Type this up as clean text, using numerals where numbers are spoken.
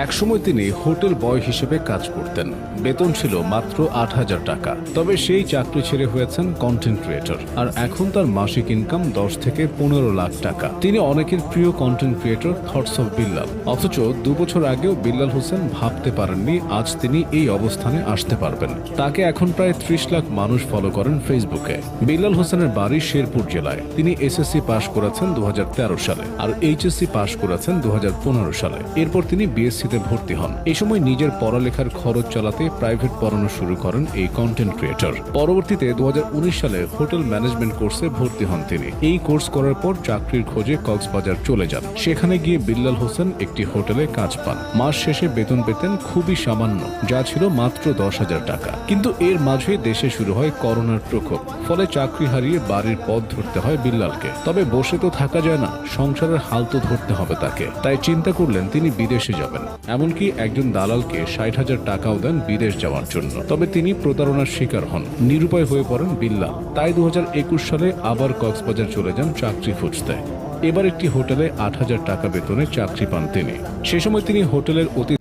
একসময় তিনি হোটেল বয় হিসেবে কাজ করতেন। বেতন ছিল মাত্র ৮,০০০ টাকা। তবে সেই চাকরি ছেড়ে হয়েছেন কন্টেন্ট ক্রিয়েটর, আর এখন তার মাসিক ইনকাম ১০ থেকে ১৫ লাখ টাকা। তিনি অনেকের প্রিয় content creator thoughts of Billal. অথচ ২ বছর আগেও বিল্লাল হোসেন ভাবতে পারেননি আজ তিনি এই অবস্থানে আসতে পারবেন। তাকে এখন প্রায় ৩০ লাখ মানুষ ফলো করেন ফেসবুকে। বিল্লাল হোসেনের বাড়ি শেরপুর জেলায়। তিনি এসএসসি পাশ করেছেন ২০১৩ সালে আর এইচএসসি পাশ করেছেন ২০১৫ সালে। এরপর তিনি বিএসসিতে ভর্তি হন। এই সময় নিজের পড়ালেখার খরচ চালাতে প্রাইভেট পড়ানো শুরু করেন এই কন্টেন্ট ক্রিয়েটর। পরবর্তীতে ২০১৯ সালে হোটেল ম্যানেজমেন্ট কোর্সে ভর্তি হন তিনি। এই কোর্স করার পর চাকরির খোঁজে কক্সবাজার চলে যান। সেখানে গিয়ে বিল্লাল হোসেন একটি হোটেলে কাজ পান। মাস শেষে বেতন পেতেন খুবই সামান্য, যা ছিল মাত্র ১০,০০০ টাকা। কিন্তু এর মাঝে দেশে শুরু হয় করোনার প্রকোপ। ফলে চাকরি হারিয়ে বাড়ির পথ ধরতে হয় বিল্লালকে। তবে বসে তো থাকা যায় না, সংসারের হাল তো ধরতে হবে তাকে। তাই চিন্তা করলেন তিনি বিদেশে যাবেন। এমনকি একজন দালালকে ৬০,০০০ টাকাও দেন বিদেশ যাওয়ার জন্য। তবে তিনি প্রতারণার শিকার হন। নিরুপায় হয়ে পড়েন বিল্লাল। তাই ২০২১ সালে আবার কক্সবাজার চলে যান চাকরি খুঁজতে। এবার একটি হোটেলে ৮,০০০ টাকা বেতনে চাকরি পান তিনি। সে সময় তিনি হোটেলের অতিথি